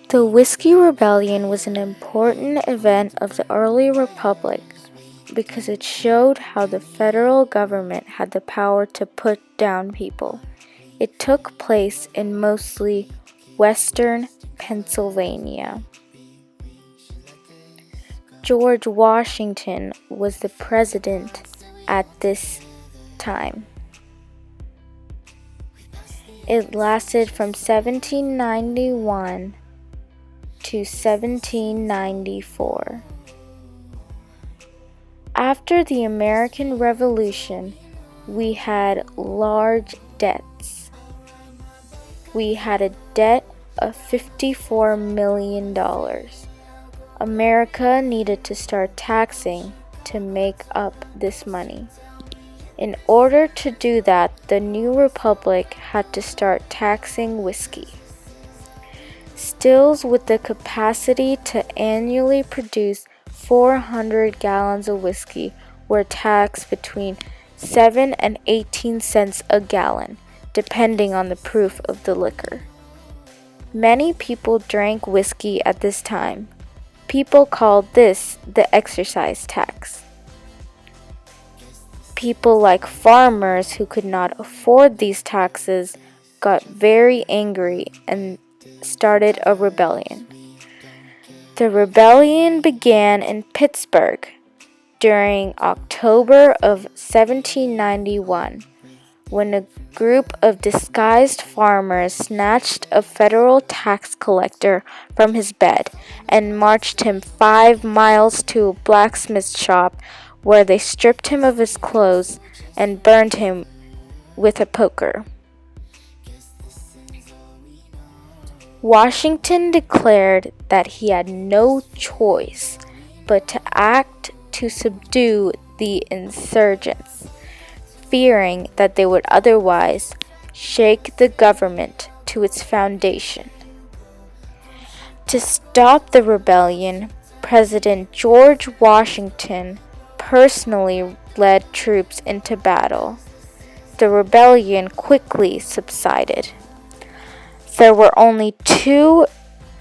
The Whiskey Rebellion was an important event of the early republic because it showed how the federal government had the power to put down people. It took place in mostly western Pennsylvania. George Washington was the president at this time. It lasted from 1791 to 1794. After the American Revolution, we had large debts. We had a debt of $54 million. America needed to start taxing to make up this money. In order to do that, the new republic had to start taxing whiskey. Stills with the capacity to annually produce 400 gallons of whiskey were taxed between 7 and 18 cents a gallon, depending on the proof of the liquor. Many people drank whiskey at this time. People called this the excise tax. People like farmers who could not afford these taxes got very angry and started a rebellion. The rebellion began in Pittsburgh during October of 1791 when a group of disguised farmers snatched a federal tax collector from his bed and marched him 5 miles to a blacksmith shop where they stripped him of his clothes and burned him with a poker. Washington declared that he had no choice but to act to subdue the insurgents, fearing that they would otherwise shake the government to its foundation. To stop the rebellion, President George Washington personally led troops into battle. The rebellion quickly subsided. There were only 2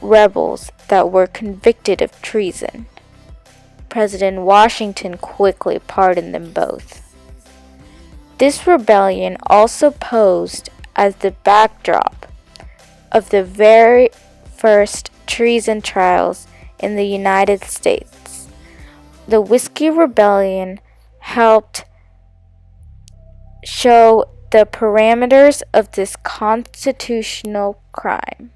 rebels that were convicted of treason. President Washington quickly pardoned them both. This rebellion also posed as the backdrop of the very first treason trials in the United States. The Whiskey Rebellion helped show the parameters of this constitutional crime.